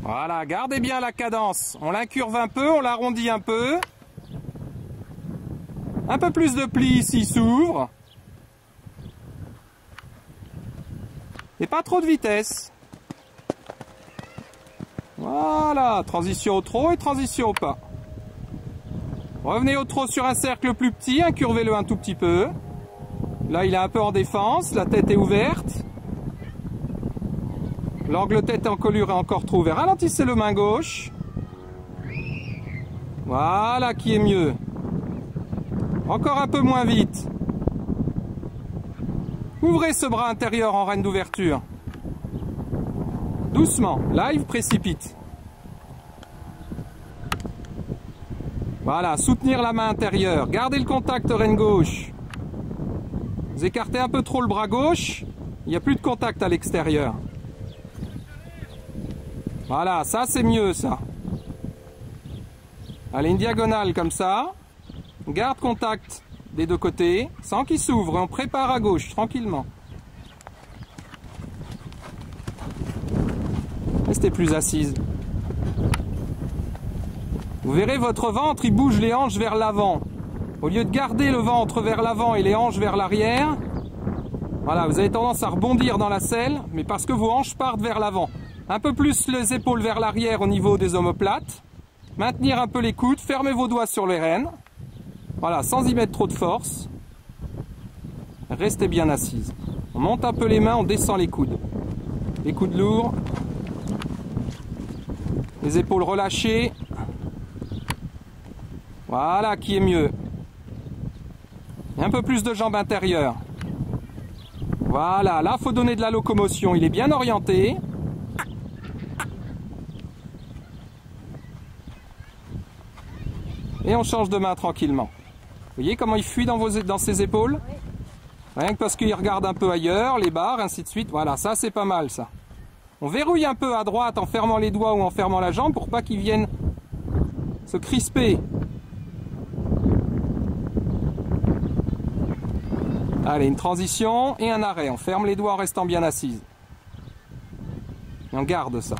Voilà, gardez bien la cadence. On l'incurve un peu, on l'arrondit un peu. Un peu plus de plis ici s'ouvre. Et pas trop de vitesse. Voilà, transition au trot et transition au pas. Revenez au trot sur un cercle plus petit, incurvez-le un tout petit peu. Là, il est un peu en défense, la tête est ouverte. L'angle tête encolure est encore trop ouvert. Ralentissez le main gauche. Voilà qui est mieux. Encore un peu moins vite. Ouvrez ce bras intérieur en reine d'ouverture. Doucement. Là, il précipite. Voilà, soutenir la main intérieure. Gardez le contact reine gauche. Vous écartez un peu trop le bras gauche. Il n'y a plus de contact à l'extérieur. Voilà, ça c'est mieux ça. Allez, une diagonale comme ça. Garde contact des deux côtés, sans qu'il s'ouvre. On prépare à gauche, tranquillement. Restez plus assise. Vous verrez, votre ventre, il bouge les hanches vers l'avant. Au lieu de garder le ventre vers l'avant et les hanches vers l'arrière, voilà, vous avez tendance à rebondir dans la selle, mais parce que vos hanches partent vers l'avant. Un peu plus les épaules vers l'arrière au niveau des omoplates. Maintenir un peu les coudes, fermez vos doigts sur les rênes. Voilà, sans y mettre trop de force. Restez bien assise. On monte un peu les mains, on descend les coudes. Les coudes lourds. Les épaules relâchées. Voilà qui est mieux. Et un peu plus de jambes intérieures. Voilà, là il faut donner de la locomotion. Il est bien orienté. Et on change de main tranquillement. Vous voyez comment il fuit dans ses épaules? Rien que parce qu'il regarde un peu ailleurs, les barres, ainsi de suite. Voilà, ça c'est pas mal ça. On verrouille un peu à droite en fermant les doigts ou en fermant la jambe pour pas qu'il vienne se crisper. Allez, une transition et un arrêt. On ferme les doigts en restant bien assise. Et on garde ça.